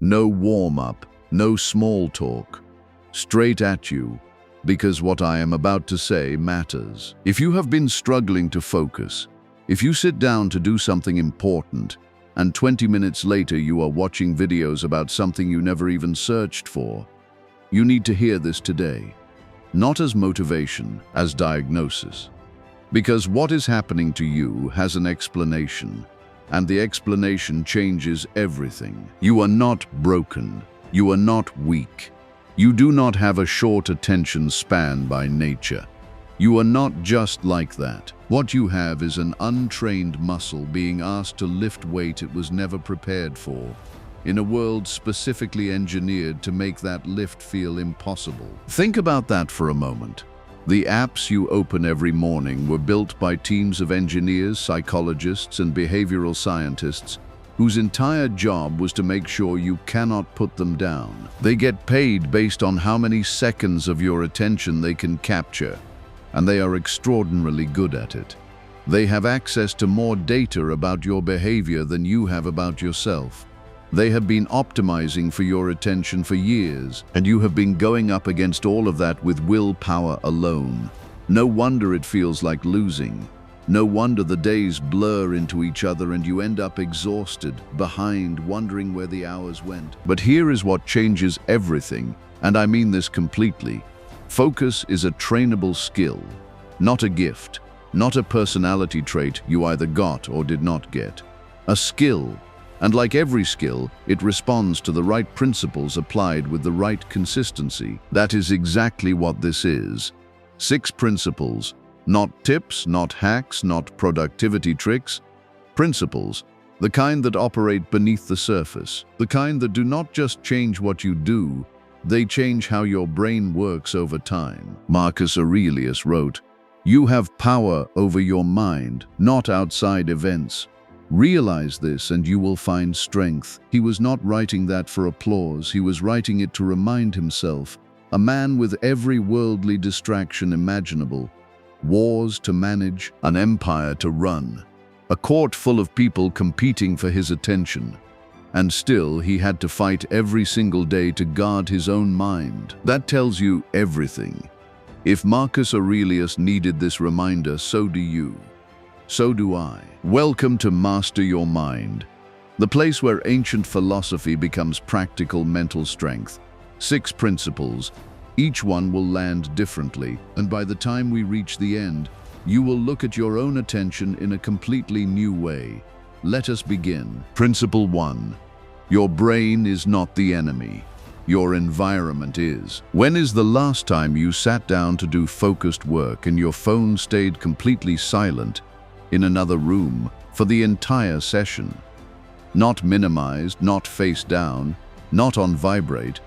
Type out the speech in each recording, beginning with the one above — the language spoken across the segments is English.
No warm-up, no small talk. Straight at you, because what I am about to say matters. If you have been struggling to focus, if you sit down to do something important, and 20 minutes later you are watching videos about something you never even searched for, you need to hear this today. Not as motivation, as diagnosis. Because what is happening to you has an explanation, and the explanation changes everything. You are not broken. You are not weak. You do not have a short attention span by nature. You are not just like that. What you have is an untrained muscle being asked to lift weight it was never prepared for, in a world specifically engineered to make that lift feel impossible. Think about that for a moment. The apps you open every morning were built by teams of engineers, psychologists, and behavioral scientists whose entire job was to make sure you cannot put them down. They get paid based on how many seconds of your attention they can capture, and they are extraordinarily good at it. They have access to more data about your behavior than you have about yourself. They have been optimizing for your attention for years, and you have been going up against all of that with willpower alone. No wonder it feels like losing. No wonder the days blur into each other and you end up exhausted, behind, wondering where the hours went. But here is what changes everything, and I mean this completely. Focus is a trainable skill, not a gift, not a personality trait you either got or did not get. A skill. And like every skill, it responds to the right principles applied with the right consistency. That is exactly what this is. 6 principles. Not tips, not hacks, not productivity tricks. Principles. The kind that operate beneath the surface. The kind that do not just change what you do, they change how your brain works over time. Marcus Aurelius wrote, "You have power over your mind, not outside events. Realize this and you will find strength." He was not writing that for applause, he was writing it to remind himself, a man with every worldly distraction imaginable, wars to manage, an empire to run, a court full of people competing for his attention. And still, he had to fight every single day to guard his own mind. That tells you everything. If Marcus Aurelius needed this reminder, so do you. So do I. Welcome to Master Your Mind, the place where ancient philosophy becomes practical mental strength. 6 principles. Each one will land differently, and by the time we reach the end, you will look at your own attention in a completely new way. Let us begin. Principle 1. Your brain is not the enemy. Your environment is. When is the last time you sat down to do focused work and your phone stayed completely silent in another room for the entire session? Not minimized, not face down, not on vibrate,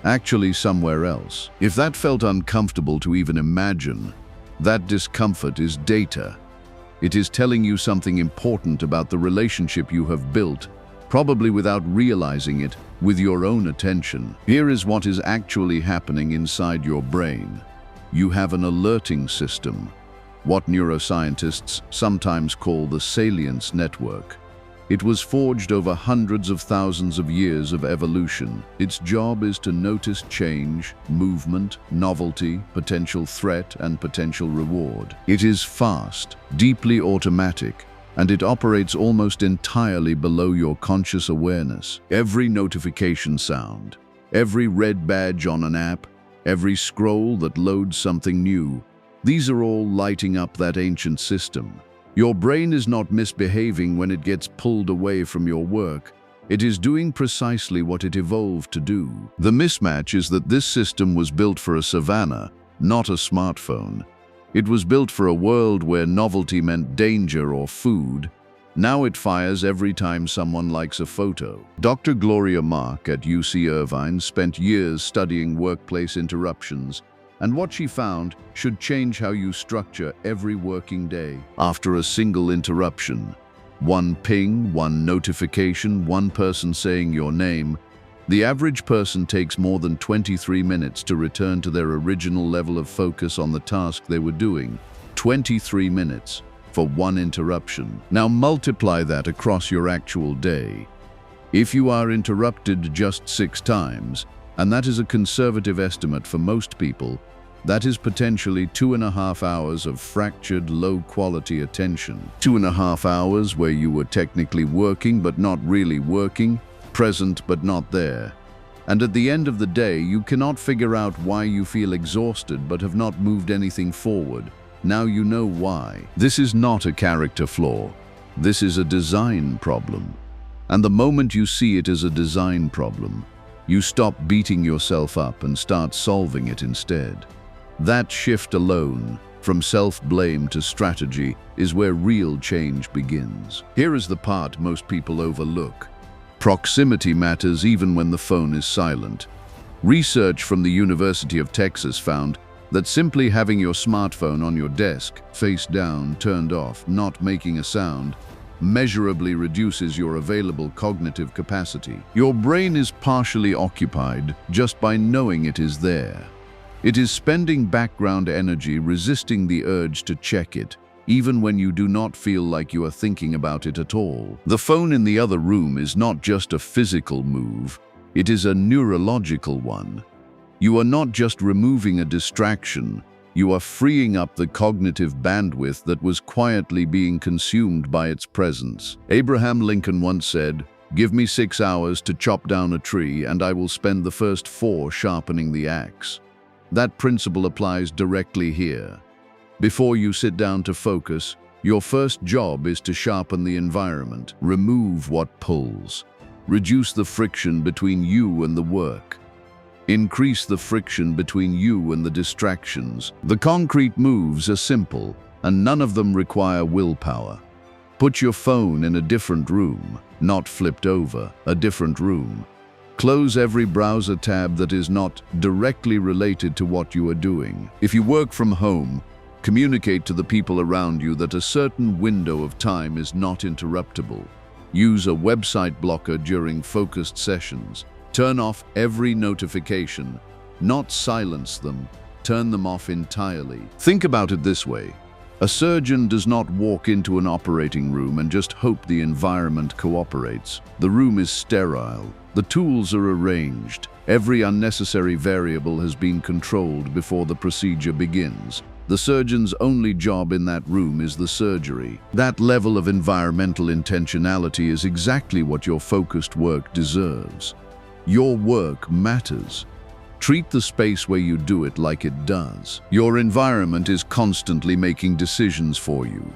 actually somewhere else. If that felt uncomfortable to even imagine, that discomfort is data. It is telling you something important about the relationship you have built, probably without realizing it, with your own attention. Here is what is actually happening inside your brain. You have an alerting system, what neuroscientists sometimes call the salience network. It was forged over hundreds of thousands of years of evolution. Its job is to notice change, movement, novelty, potential threat, and potential reward. It is fast, deeply automatic, and it operates almost entirely below your conscious awareness. Every notification sound, every red badge on an app, every scroll that loads something new, these are all lighting up that ancient system. Your brain is not misbehaving when it gets pulled away from your work. It is doing precisely what it evolved to do. The mismatch is that this system was built for a savanna, not a smartphone. It was built for a world where novelty meant danger or food. Now it fires every time someone likes a photo. Dr. Gloria Mark at UC Irvine spent years studying workplace interruptions, and what she found should change how you structure every working day. After a single interruption, one ping, one notification, one person saying your name, the average person takes more than 23 minutes to return to their original level of focus on the task they were doing. 23 minutes for one interruption. Now multiply that across your actual day. If you are interrupted just 6 times, and that is a conservative estimate for most people, that is potentially 2.5 hours of fractured, low-quality attention. 2.5 hours where you were technically working but not really working, present but not there. And at the end of the day, you cannot figure out why you feel exhausted but have not moved anything forward. Now you know why. This is not a character flaw. This is a design problem. And the moment you see it as a design problem, you stop beating yourself up and start solving it instead. That shift alone, from self-blame to strategy, is where real change begins. Here is the part most people overlook. Proximity matters even when the phone is silent. Research from the University of Texas found that simply having your smartphone on your desk, face down, turned off, not making a sound, measurably reduces your available cognitive capacity. Your brain is partially occupied just by knowing it is there. It is spending background energy resisting the urge to check it, even when you do not feel like you are thinking about it at all. The phone in the other room is not just a physical move, it is a neurological one. You are not just removing a distraction, you are freeing up the cognitive bandwidth that was quietly being consumed by its presence. Abraham Lincoln once said, "Give me 6 hours to chop down a tree, and I will spend the first 4 sharpening the axe." That principle applies directly here. Before you sit down to focus, your first job is to sharpen the environment, remove what pulls, reduce the friction between you and the work, increase the friction between you and the distractions. The concrete moves are simple, and none of them require willpower. Put your phone in a different room, not flipped over, a different room. Close every browser tab that is not directly related to what you are doing. If you work from home, communicate to the people around you that a certain window of time is not interruptible. Use a website blocker during focused sessions. Turn off every notification, not silence them, turn them off entirely. Think about it this way. A surgeon does not walk into an operating room and just hope the environment cooperates. The room is sterile. The tools are arranged. Every unnecessary variable has been controlled before the procedure begins. The surgeon's only job in that room is the surgery. That level of environmental intentionality is exactly what your focused work deserves. Your work matters. Treat the space where you do it like it does. Your environment is constantly making decisions for you.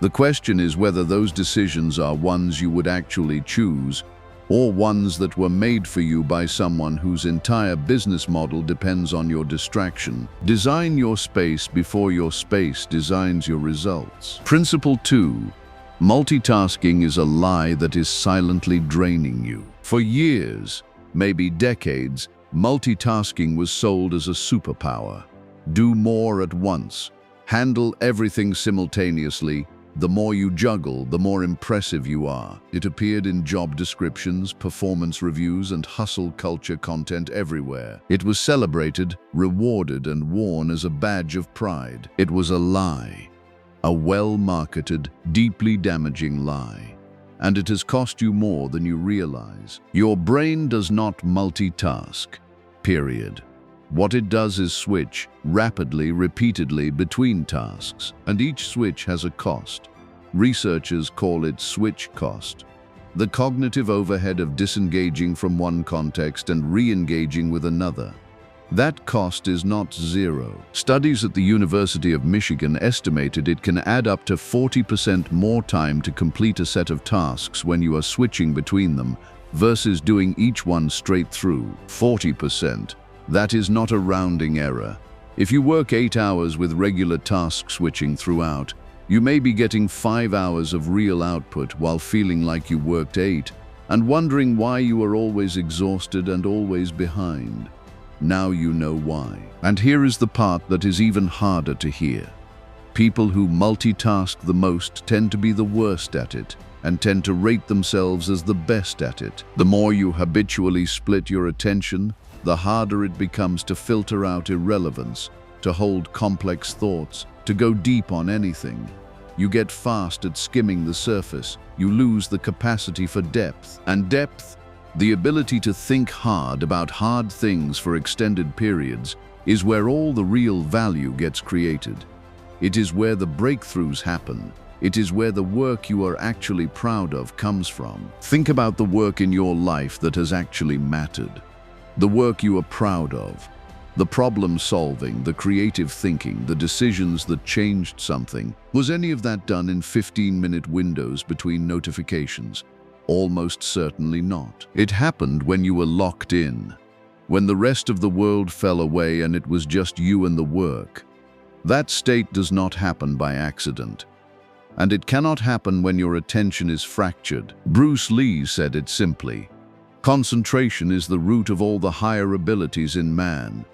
The question is whether those decisions are ones you would actually choose, or ones that were made for you by someone whose entire business model depends on your distraction. Design your space before your space designs your results. Principle 2. Multitasking is a lie that is silently draining you. For years, maybe decades, multitasking was sold as a superpower. Do more at once. Handle everything simultaneously. The more you juggle, the more impressive you are. It appeared in job descriptions, performance reviews, and hustle culture content everywhere. It was celebrated, rewarded, and worn as a badge of pride. It was a lie. A well-marketed, deeply damaging lie. And it has cost you more than you realize. Your brain does not multitask, period. What it does is switch, rapidly, repeatedly, between tasks, and each switch has a cost. Researchers call it switch cost. The cognitive overhead of disengaging from one context and re-engaging with another. That cost is not zero. Studies at the University of Michigan estimated it can add up to 40% more time to complete a set of tasks when you are switching between them versus doing each one straight through. 40%. That is not a rounding error. If you work 8 hours with regular task switching throughout, you may be getting 5 hours of real output while feeling like you worked 8 and wondering why you are always exhausted and always behind. Now you know why. And here is the part that is even harder to hear. People who multitask the most tend to be the worst at it and tend to rate themselves as the best at it. The more you habitually split your attention, the harder it becomes to filter out irrelevance, to hold complex thoughts, to go deep on anything. You get fast at skimming the surface. You lose the capacity for depth. And depth, the ability to think hard about hard things for extended periods, is where all the real value gets created. It is where the breakthroughs happen. It is where the work you are actually proud of comes from. Think about the work in your life that has actually mattered. The work you are proud of. The problem solving, the creative thinking, the decisions that changed something. Was any of that done in 15-minute windows between notifications? Almost certainly not. It happened when you were locked in, when the rest of the world fell away and it was just you and the work. That state does not happen by accident. And it cannot happen when your attention is fractured. Bruce Lee said it simply. Concentration is the root of all the higher abilities in man.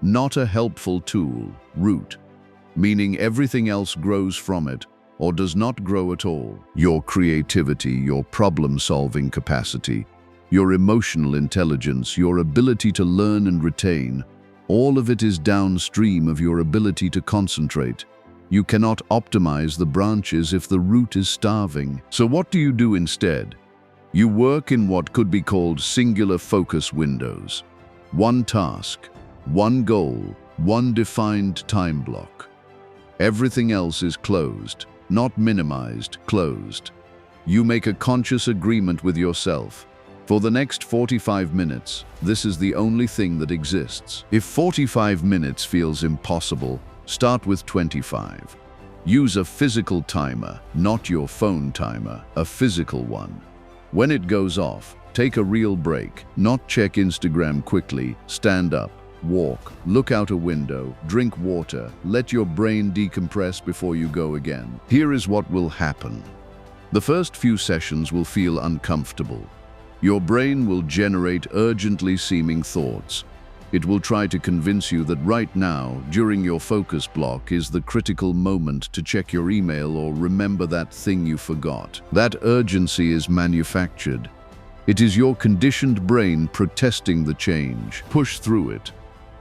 Not a helpful tool, root, meaning everything else grows from it or does not grow at all. Your creativity, your problem-solving capacity, your emotional intelligence, your ability to learn and retain, all of it is downstream of your ability to concentrate. You cannot optimize the branches if the root is starving. So what do you do instead? You work in what could be called singular focus windows. One task, one goal, one defined time block. Everything else is closed, not minimized, closed. You make a conscious agreement with yourself. For the next 45 minutes, this is the only thing that exists. If 45 minutes feels impossible, start with 25. Use a physical timer, not your phone timer, a physical one. When it goes off, take a real break, not check Instagram quickly, stand up, walk, look out a window, drink water, let your brain decompress before you go again. Here is what will happen. The first few sessions will feel uncomfortable. Your brain will generate urgently seeming thoughts. It will try to convince you that right now, during your focus block, is the critical moment to check your email or remember that thing you forgot. That urgency is manufactured. It is your conditioned brain protesting the change. Push through it.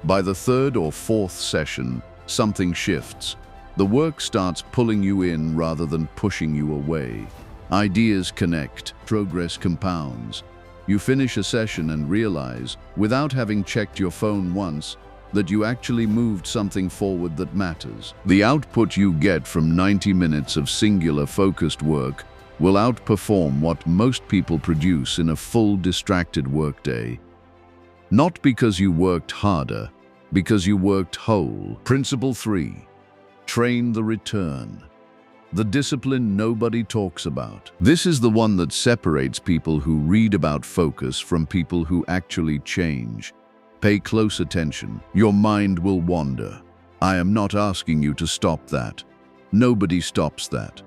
By the third or fourth session, something shifts. The work starts pulling you in rather than pushing you away. Ideas connect, progress compounds. You finish a session and realize, without having checked your phone once, that you actually moved something forward that matters. The output you get from 90 minutes of singular focused work will outperform what most people produce in a full distracted workday. Not because you worked harder, because you worked whole. Principle 3. Train the return. The discipline nobody talks about. This is the one that separates people who read about focus from people who actually change. Pay close attention. Your mind will wander. I am not asking you to stop that. Nobody stops that.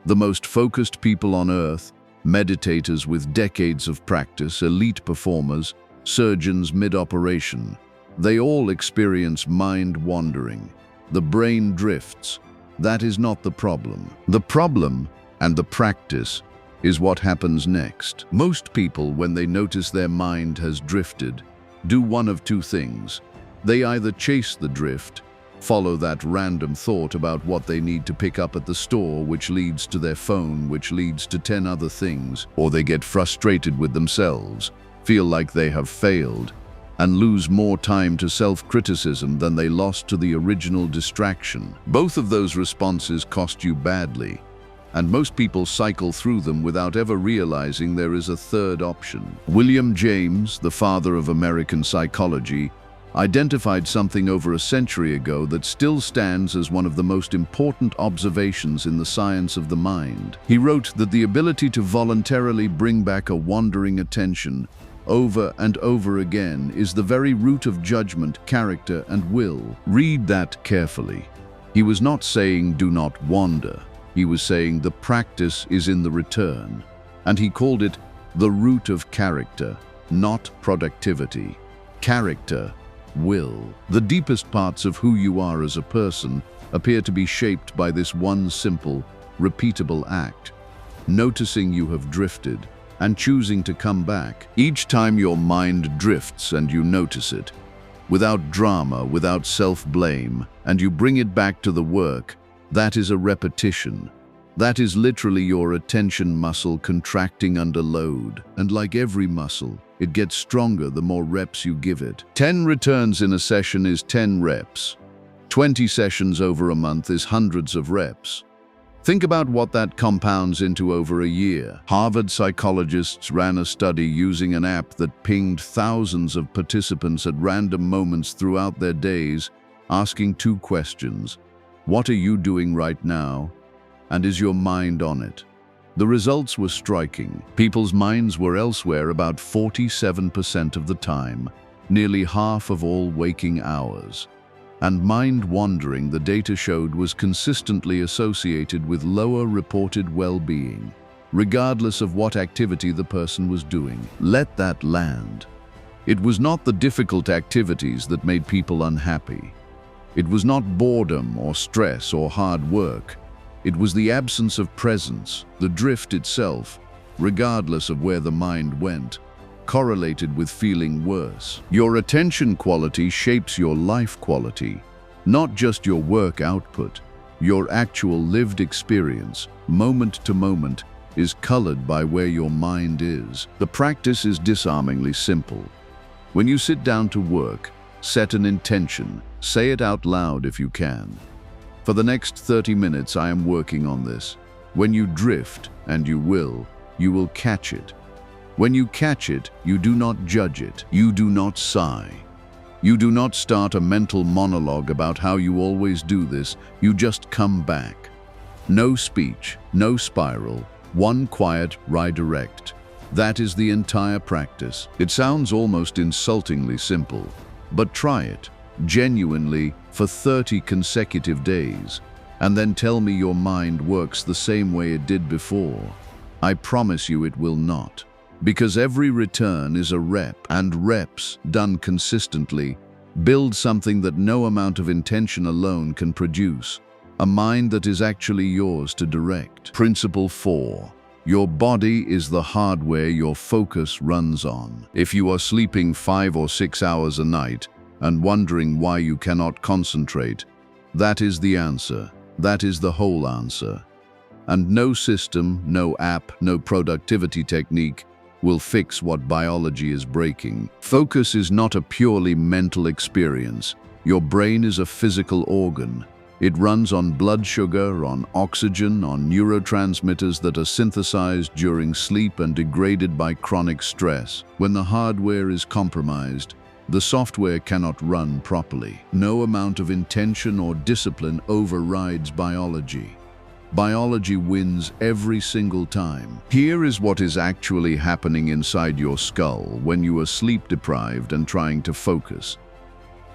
The most focused people on earth, meditators with decades of practice, elite performers, surgeons mid-operation, they all experience mind wandering. The brain drifts. That is not the problem. The problem, and the practice, is what happens next. Most people, when they notice their mind has drifted, do one of two things. They either chase the drift, follow that random thought about what they need to pick up at the store, which leads to their phone, which leads to 10 other things, or they get frustrated with themselves, feel like they have failed, and lose more time to self-criticism than they lost to the original distraction. Both of those responses cost you badly, and most people cycle through them without ever realizing there is a third option. William James, the father of American psychology, identified something over a century ago that still stands as one of the most important observations in the science of the mind. He wrote that the ability to voluntarily bring back a wandering attention over and over again is the very root of judgment, character, and will. Read that carefully. He was not saying do not wander. He was saying the practice is in the return. And he called it the root of character, not productivity. Character, will. The deepest parts of who you are as a person appear to be shaped by this one simple, repeatable act. Noticing you have drifted, and choosing to come back. Each time your mind drifts and you notice it, without drama, without self-blame, and you bring it back to the work, that is a repetition. That is literally your attention muscle contracting under load. And like every muscle, it gets stronger the more reps you give it. 10 returns in a session is 10 reps. 20 sessions over a month is hundreds of reps. Think about what that compounds into over a year. Harvard psychologists ran a study using an app that pinged thousands of participants at random moments throughout their days, asking 2 questions. What are you doing right now? And is your mind on it? The results were striking. People's minds were elsewhere about 47% of the time, nearly half of all waking hours. And mind wandering, the data showed, was consistently associated with lower reported well-being, regardless of what activity the person was doing. Let that land. It was not the difficult activities that made people unhappy. It was not boredom or stress or hard work. It was the absence of presence, the drift itself, regardless of where the mind went, correlated with feeling worse. Your attention quality shapes your life quality, not just your work output. Your actual lived experience, moment to moment, is colored by where your mind is. The practice is disarmingly simple. When you sit down to work, set an intention. Say it out loud if you can. For the next 30 minutes, I am working on this. When you drift, and you will catch it. When you catch it, you do not judge it. You do not sigh. You do not start a mental monologue about how you always do this. You just come back. No speech, no spiral, one quiet redirect. That is the entire practice. It sounds almost insultingly simple, but try it, genuinely, for 30 consecutive days, and then tell me your mind works the same way it did before. I promise you it will not. Because every return is a rep, and reps, done consistently, build something that no amount of intention alone can produce, a mind that is actually yours to direct. Principle 4. Your body is the hardware your focus runs on. If you are sleeping 5 or 6 hours a night and wondering why you cannot concentrate, that is the answer. That is the whole answer. And no system, no app, no productivity technique will fix what biology is breaking. Focus is not a purely mental experience. Your brain is a physical organ. It runs on blood sugar, on oxygen, on neurotransmitters that are synthesized during sleep and degraded by chronic stress. When the hardware is compromised, the software cannot run properly. No amount of intention or discipline overrides biology. Biology wins every single time. Here is what is actually happening inside your skull when you are sleep-deprived and trying to focus.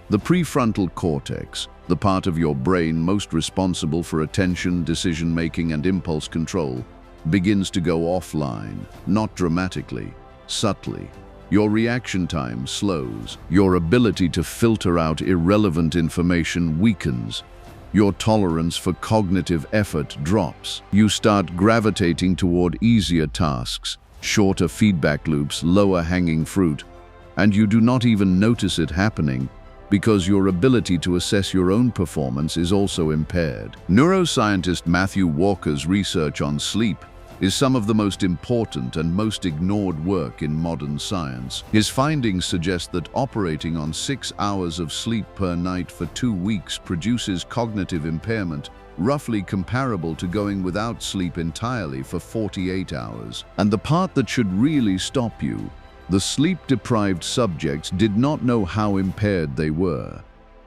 The prefrontal cortex, the part of your brain most responsible for attention, decision-making, and impulse control, begins to go offline, not dramatically, subtly. Your reaction time slows. Your ability to filter out irrelevant information weakens. Your tolerance for cognitive effort drops. You start gravitating toward easier tasks, shorter feedback loops, lower hanging fruit, and you do not even notice it happening because your ability to assess your own performance is also impaired. Neuroscientist Matthew Walker's research on sleep is some of the most important and most ignored work in modern science. His findings suggest that operating on 6 hours of sleep per night for 2 weeks produces cognitive impairment roughly comparable to going without sleep entirely for 48 hours. And the part that should really stop you, the sleep-deprived subjects did not know how impaired they were.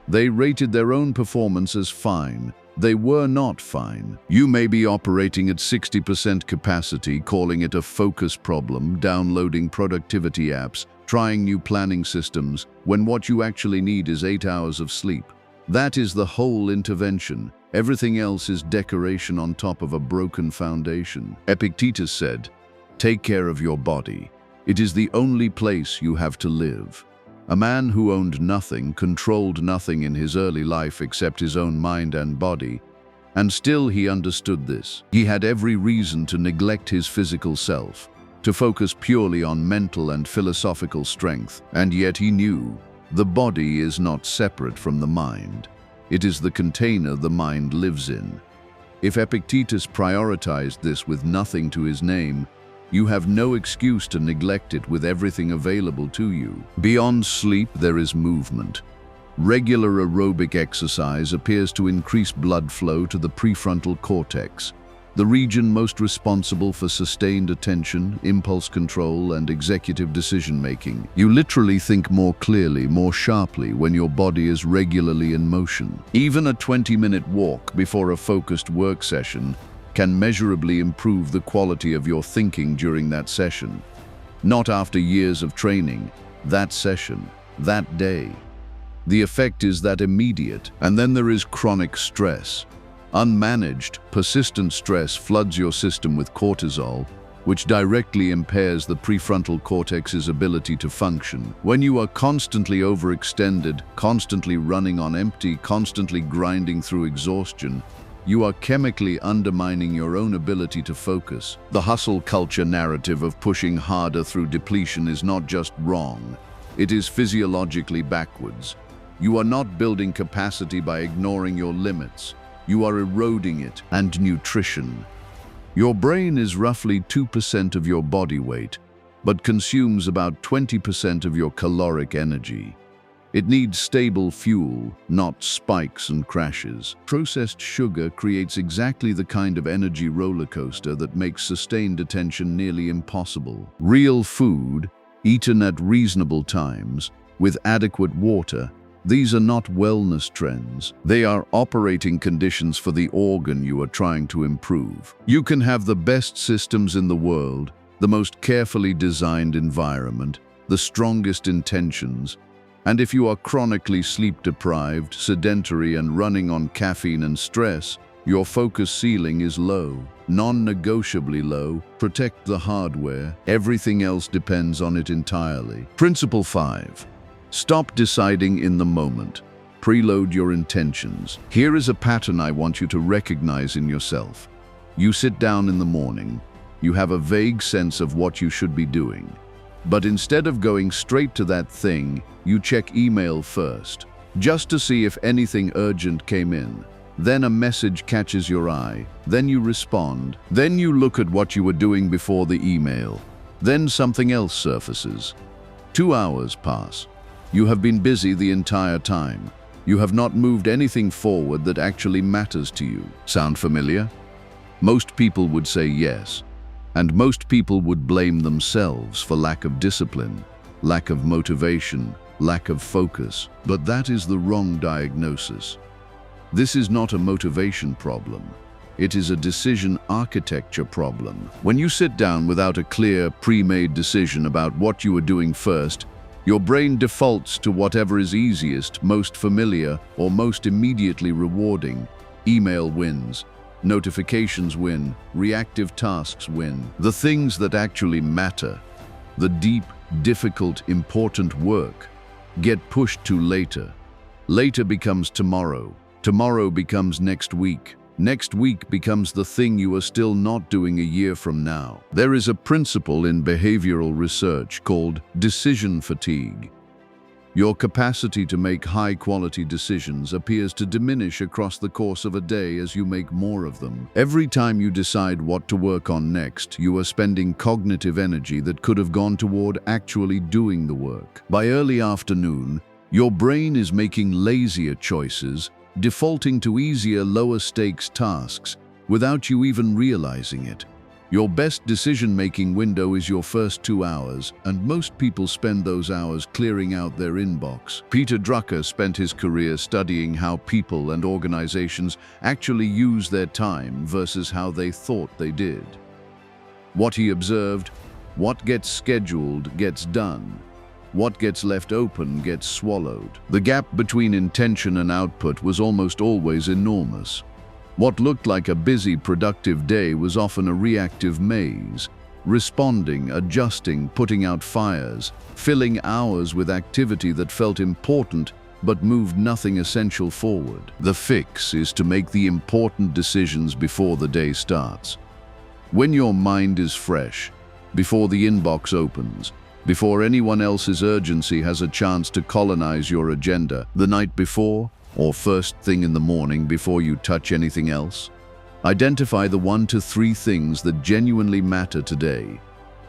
They rated their own performance as fine. They were not fine. You may be operating at 60% capacity, calling it a focus problem, downloading productivity apps, trying new planning systems, when what you actually need is 8 hours of sleep. That is the whole intervention. Everything else is decoration on top of a broken foundation. Epictetus said, "Take care of your body. It is the only place you have to live." A man who owned nothing, controlled nothing in his early life except his own mind and body, and still he understood this. He had every reason to neglect his physical self, to focus purely on mental and philosophical strength, and yet he knew the body is not separate from the mind. It is the container the mind lives in. If Epictetus prioritized this with nothing to his name, you have no excuse to neglect it with everything available to you. Beyond sleep, there is movement. Regular aerobic exercise appears to increase blood flow to the prefrontal cortex, the region most responsible for sustained attention, impulse control, and executive decision-making. You literally think more clearly, more sharply when your body is regularly in motion. Even a 20-minute walk before a focused work session can measurably improve the quality of your thinking during that session. Not after years of training, that session, that day. The effect is that immediate. And then there is chronic stress. Unmanaged, persistent stress floods your system with cortisol, which directly impairs the prefrontal cortex's ability to function. When you are constantly overextended, constantly running on empty, constantly grinding through exhaustion, you are chemically undermining your own ability to focus. The hustle culture narrative of pushing harder through depletion is not just wrong, it is physiologically backwards. You are not building capacity by ignoring your limits. You are eroding it. And nutrition. Your brain is roughly 2% of your body weight, but consumes about 20% of your caloric energy. It needs stable fuel, not spikes and crashes. Processed sugar creates exactly the kind of energy roller coaster that makes sustained attention nearly impossible. Real food, eaten at reasonable times, with adequate water, these are not wellness trends. They are operating conditions for the organ you are trying to improve. You can have the best systems in the world, the most carefully designed environment, the strongest intentions, and if you are chronically sleep-deprived, sedentary, and running on caffeine and stress, your focus ceiling is low, non-negotiably low. Protect the hardware. Everything else depends on it entirely. Principle 5. Stop deciding in the moment. Preload your intentions. Here is a pattern I want you to recognize in yourself. You sit down in the morning. You have a vague sense of what you should be doing. But instead of going straight to that thing, you check email first, just to see if anything urgent came in. Then a message catches your eye. Then you respond. Then you look at what you were doing before the email. Then something else surfaces. 2 hours pass. You have been busy the entire time. You have not moved anything forward that actually matters to you. Sound familiar? Most people would say yes, and most people would blame themselves for lack of discipline, lack of motivation, lack of focus. But that is the wrong diagnosis. This is not a motivation problem. It is a decision architecture problem. When you sit down without a clear, pre-made decision about what you are doing first, your brain defaults to whatever is easiest, most familiar, or most immediately rewarding. Email wins. Notifications win. Reactive tasks win. The things that actually matter, the deep, difficult, important work, get pushed to later. Later becomes tomorrow. Tomorrow becomes next week. Next week becomes the thing you are still not doing a year from now. There is a principle in behavioral research called decision fatigue. Your capacity to make high-quality decisions appears to diminish across the course of a day as you make more of them. Every time you decide what to work on next, you are spending cognitive energy that could have gone toward actually doing the work. By early afternoon, your brain is making lazier choices, defaulting to easier, lower-stakes tasks without you even realizing it. Your best decision-making window is your first 2 hours, and most people spend those hours clearing out their inbox. Peter Drucker spent his career studying how people and organizations actually use their time versus how they thought they did. What he observed: what gets scheduled gets done. What gets left open gets swallowed. The gap between intention and output was almost always enormous. What looked like a busy, productive day was often a reactive maze, responding, adjusting, putting out fires, filling hours with activity that felt important but moved nothing essential forward. The fix is to make the important decisions before the day starts. When your mind is fresh, before the inbox opens, before anyone else's urgency has a chance to colonize your agenda, the night before, or first thing in the morning before you touch anything else. Identify the 1 to 3 things that genuinely matter today.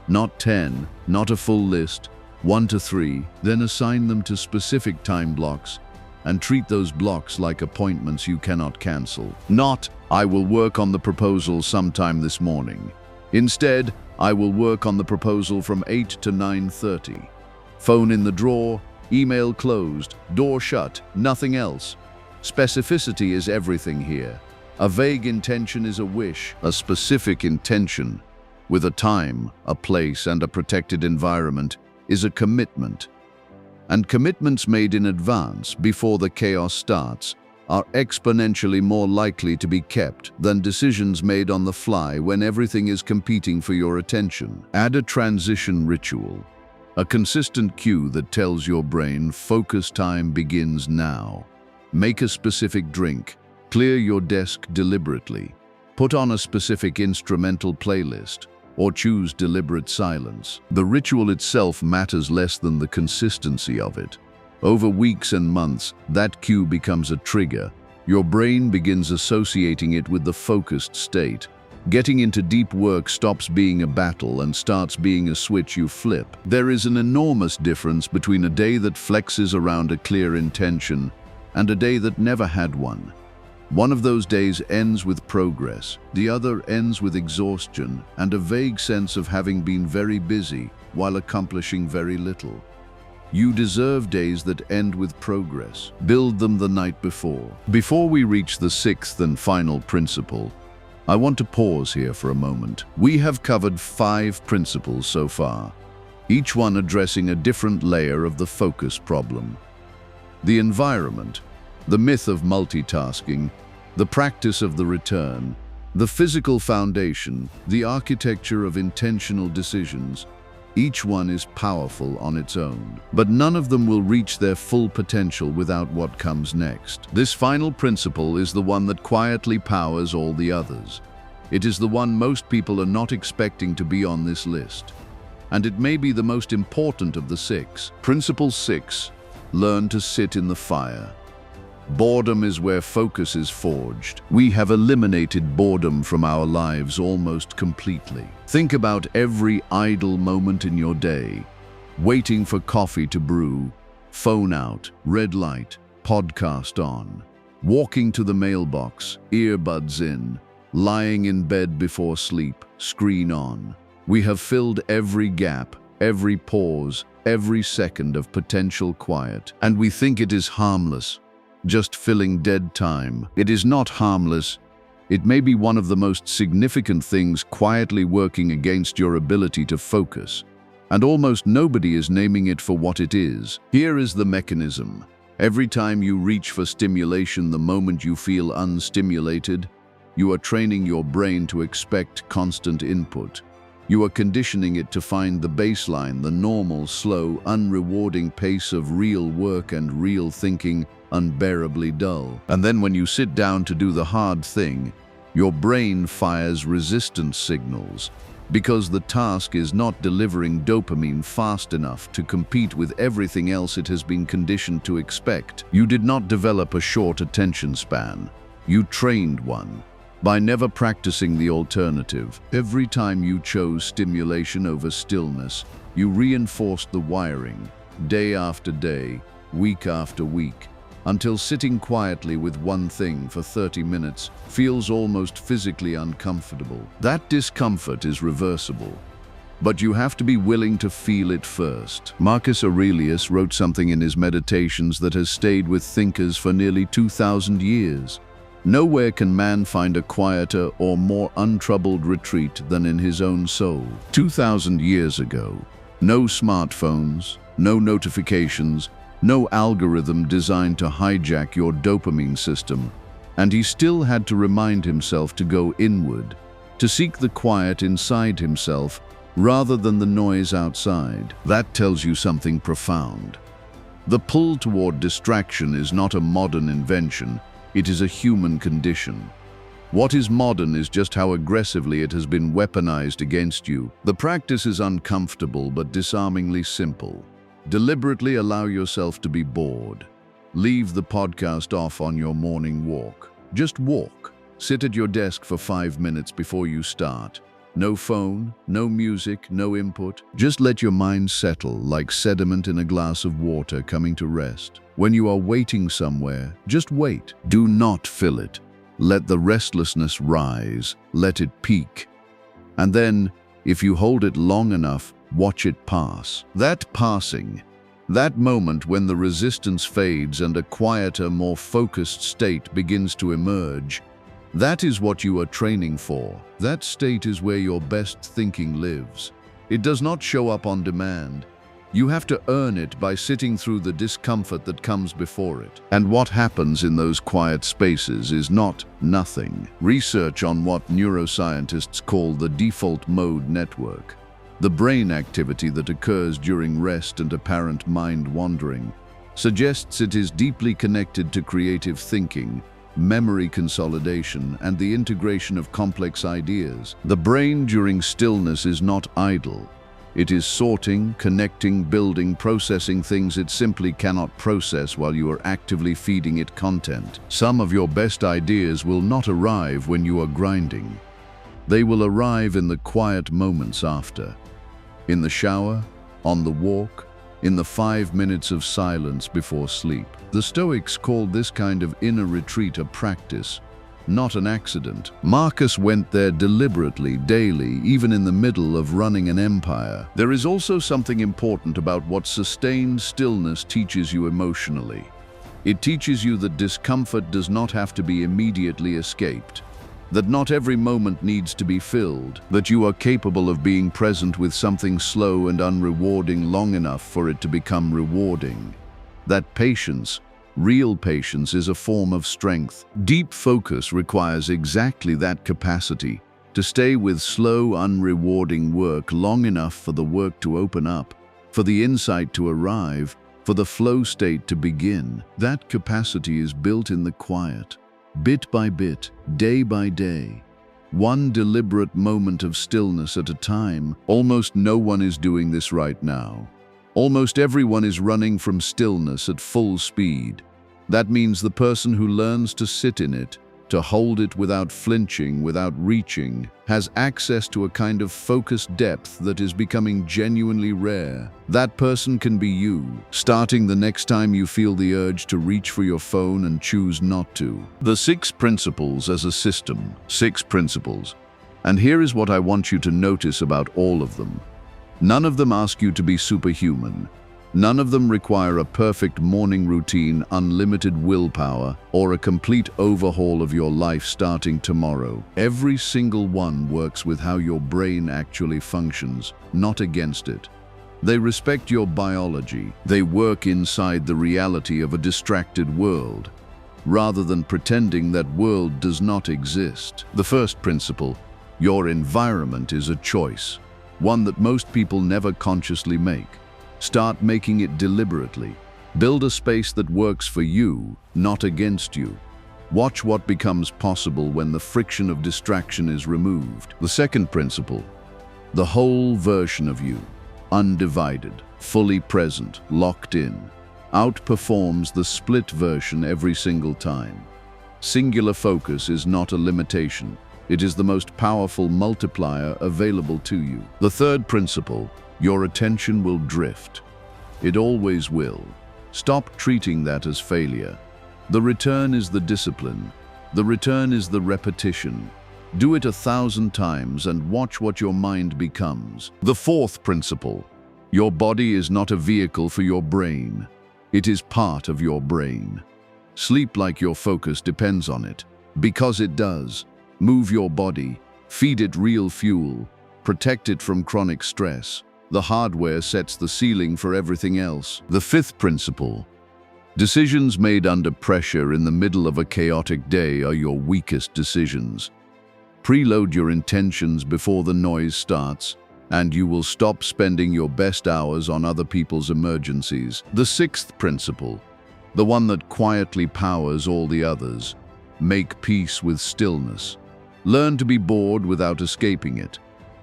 Not 10, not a full list, 1 to 3, then assign them to specific time blocks and treat those blocks like appointments you cannot cancel. Not, I will work on the proposal sometime this morning. Instead, I will work on the proposal from 8 to 9:30. Phone in the drawer, email closed, door shut, nothing else. Specificity is everything here. A vague intention is a wish. A specific intention, with a time, a place, and a protected environment, is a commitment. And commitments made in advance, before the chaos starts, are exponentially more likely to be kept than decisions made on the fly when everything is competing for your attention. Add a transition ritual, a consistent cue that tells your brain focus time begins now. Make a specific drink, clear your desk deliberately, put on a specific instrumental playlist, or choose deliberate silence. The ritual itself matters less than the consistency of it. Over weeks and months, that cue becomes a trigger. Your brain begins associating it with the focused state. Getting into deep work stops being a battle and starts being a switch you flip. There is an enormous difference between a day that flexes around a clear intention and a day that never had one. One of those days ends with progress, the other ends with exhaustion and a vague sense of having been very busy while accomplishing very little. You deserve days that end with progress. Build them the night before. Before we reach the 6th and final principle, I want to pause here for a moment. We have covered 5 principles so far, each one addressing a different layer of the focus problem. The environment, the myth of multitasking, the practice of the return, the physical foundation, the architecture of intentional decisions. Each one is powerful on its own, but none of them will reach their full potential without what comes next. This final principle is the one that quietly powers all the others. It is the one most people are not expecting to be on this list. And it may be the most important of the 6. Principle 6, learn to sit in the fire. Boredom is where focus is forged. We have eliminated boredom from our lives almost completely. Think about every idle moment in your day. Waiting for coffee to brew, phone out, red light, podcast on. Walking to the mailbox, earbuds in. Lying in bed before sleep, screen on. We have filled every gap, every pause, every second of potential quiet. And we think it is harmless. Just filling dead time. It is not harmless. It may be one of the most significant things quietly working against your ability to focus. And almost nobody is naming it for what it is. Here is the mechanism. Every time you reach for stimulation the moment you feel unstimulated, you are training your brain to expect constant input. You are conditioning it to find the baseline, the normal, slow, unrewarding pace of real work and real thinking, unbearably dull. And then when you sit down to do the hard thing, your brain fires resistance signals because the task is not delivering dopamine fast enough to compete with everything else it has been conditioned to expect. You did not develop a short attention span. You trained one. By never practicing the alternative, every time you chose stimulation over stillness, you reinforced the wiring, day after day, week after week, until sitting quietly with one thing for 30 minutes feels almost physically uncomfortable. That discomfort is reversible, but you have to be willing to feel it first. Marcus Aurelius wrote something in his Meditations that has stayed with thinkers for nearly 2,000 years. Nowhere can man find a quieter or more untroubled retreat than in his own soul. 2,000 years ago, no smartphones, no notifications, no algorithm designed to hijack your dopamine system, and he still had to remind himself to go inward, to seek the quiet inside himself rather than the noise outside. That tells you something profound. The pull toward distraction is not a modern invention. It is a human condition. What is modern is just how aggressively it has been weaponized against you. The practice is uncomfortable but disarmingly simple. Deliberately allow yourself to be bored. Leave the podcast off on your morning walk. Just walk. Sit at your desk for 5 minutes before you start. No phone, no music, no input. Just let your mind settle like sediment in a glass of water coming to rest. When you are waiting somewhere, just wait. Do not fill it. Let the restlessness rise. Let it peak. And then, if you hold it long enough, watch it pass. That passing, that moment when the resistance fades and a quieter, more focused state begins to emerge, that is what you are training for. That state is where your best thinking lives. It does not show up on demand. You have to earn it by sitting through the discomfort that comes before it. And what happens in those quiet spaces is not nothing. Research on what neuroscientists call the default mode network, the brain activity that occurs during rest and apparent mind wandering, suggests it is deeply connected to creative thinking, memory consolidation, and the integration of complex ideas. The brain during stillness is not idle. It is sorting, connecting, building, processing things it simply cannot process while you are actively feeding it content. Some of your best ideas will not arrive when you are grinding. They will arrive in the quiet moments after. In the shower, on the walk, in the 5 minutes of silence before sleep. The Stoics called this kind of inner retreat a practice, not an accident. Marcus went there deliberately, daily, even in the middle of running an empire. There is also something important about what sustained stillness teaches you emotionally. It teaches you that discomfort does not have to be immediately escaped, that not every moment needs to be filled, that you are capable of being present with something slow and unrewarding long enough for it to become rewarding. That patience, real patience, is a form of strength. Deep focus requires exactly that capacity, to stay with slow, unrewarding work long enough for the work to open up, for the insight to arrive, for the flow state to begin. That capacity is built in the quiet. Bit by bit, day by day, one deliberate moment of stillness at a time. Almost no one is doing this right now. Almost everyone is running from stillness at full speed. That means the person who learns to sit in it, to hold it without flinching, without reaching, has access to a kind of focused depth that is becoming genuinely rare. That person can be you, starting the next time you feel the urge to reach for your phone and choose not to. The 6 principles as a system. 6 principles. And here is what I want you to notice about all of them. None of them ask you to be superhuman. None of them require a perfect morning routine, unlimited willpower, or a complete overhaul of your life starting tomorrow. Every single one works with how your brain actually functions, not against it. They respect your biology. They work inside the reality of a distracted world, rather than pretending that world does not exist. The first principle, your environment is a choice, one that most people never consciously make. Start making it deliberately. Build a space that works for you, not against you. Watch what becomes possible when the friction of distraction is removed. The second principle, the whole version of you, undivided, fully present, locked in, outperforms the split version every single time. Singular focus is not a limitation. It is the most powerful multiplier available to you. The third principle, your attention will drift. It always will. Stop treating that as failure. The return is the discipline. The return is the repetition. Do it 1,000 times and watch what your mind becomes. The fourth principle, your body is not a vehicle for your brain. It is part of your brain. Sleep like your focus depends on it, because it does. Move your body, feed it real fuel, protect it from chronic stress. The hardware sets the ceiling for everything else. The fifth principle, decisions made under pressure in the middle of a chaotic day are your weakest decisions. Preload your intentions before the noise starts, and you will stop spending your best hours on other people's emergencies. The sixth principle, the one that quietly powers all the others, make peace with stillness. Learn to be bored without escaping it.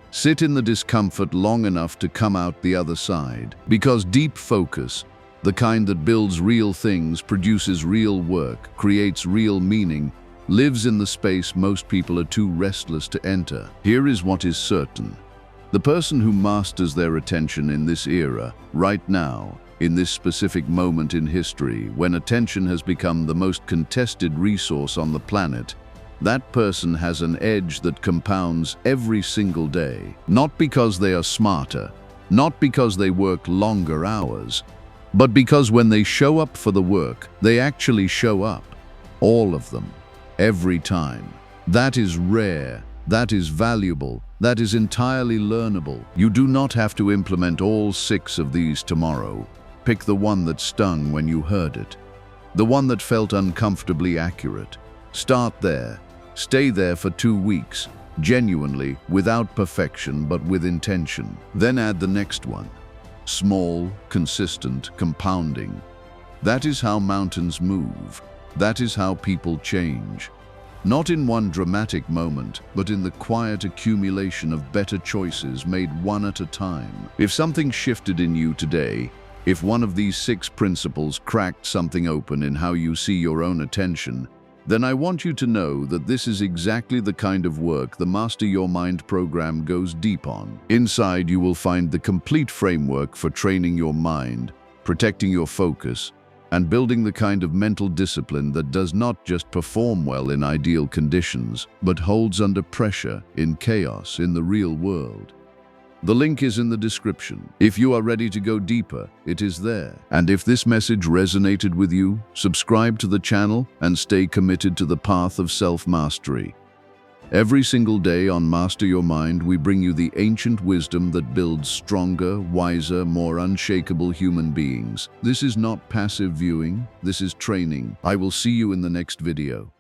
Sit in the discomfort long enough to come out the other side. Because deep focus, the kind that builds real things, produces real work, creates real meaning, lives in the space most people are too restless to enter. Here is what is certain. The person who masters their attention in this era, right now, in this specific moment in history, when attention has become the most contested resource on the planet, that person has an edge that compounds every single day. Not because they are smarter, not because they work longer hours, but because when they show up for the work, they actually show up. All of them. Every time. That is rare. That is valuable. That is entirely learnable. You do not have to implement all 6 of these tomorrow. Pick the one that stung when you heard it. The one that felt uncomfortably accurate. Start there. Stay there for 2 weeks, genuinely, without perfection, but with intention. Then add the next one. Small, consistent, compounding. That is how mountains move. That is how people change. Not in one dramatic moment, but in the quiet accumulation of better choices made one at a time. If something shifted in you today, if one of these 6 principles cracked something open in how you see your own attention, then I want you to know that this is exactly the kind of work the Master Your Mind program goes deep on. Inside, you will find the complete framework for training your mind, protecting your focus, and building the kind of mental discipline that does not just perform well in ideal conditions, but holds under pressure, in chaos, in the real world. The link is in the description. If you are ready to go deeper, it is there. And if this message resonated with you, subscribe to the channel and stay committed to the path of self-mastery. Every single day on Master Your Mind, we bring you the ancient wisdom that builds stronger, wiser, more unshakable human beings. This is not passive viewing, this is training. I will see you in the next video.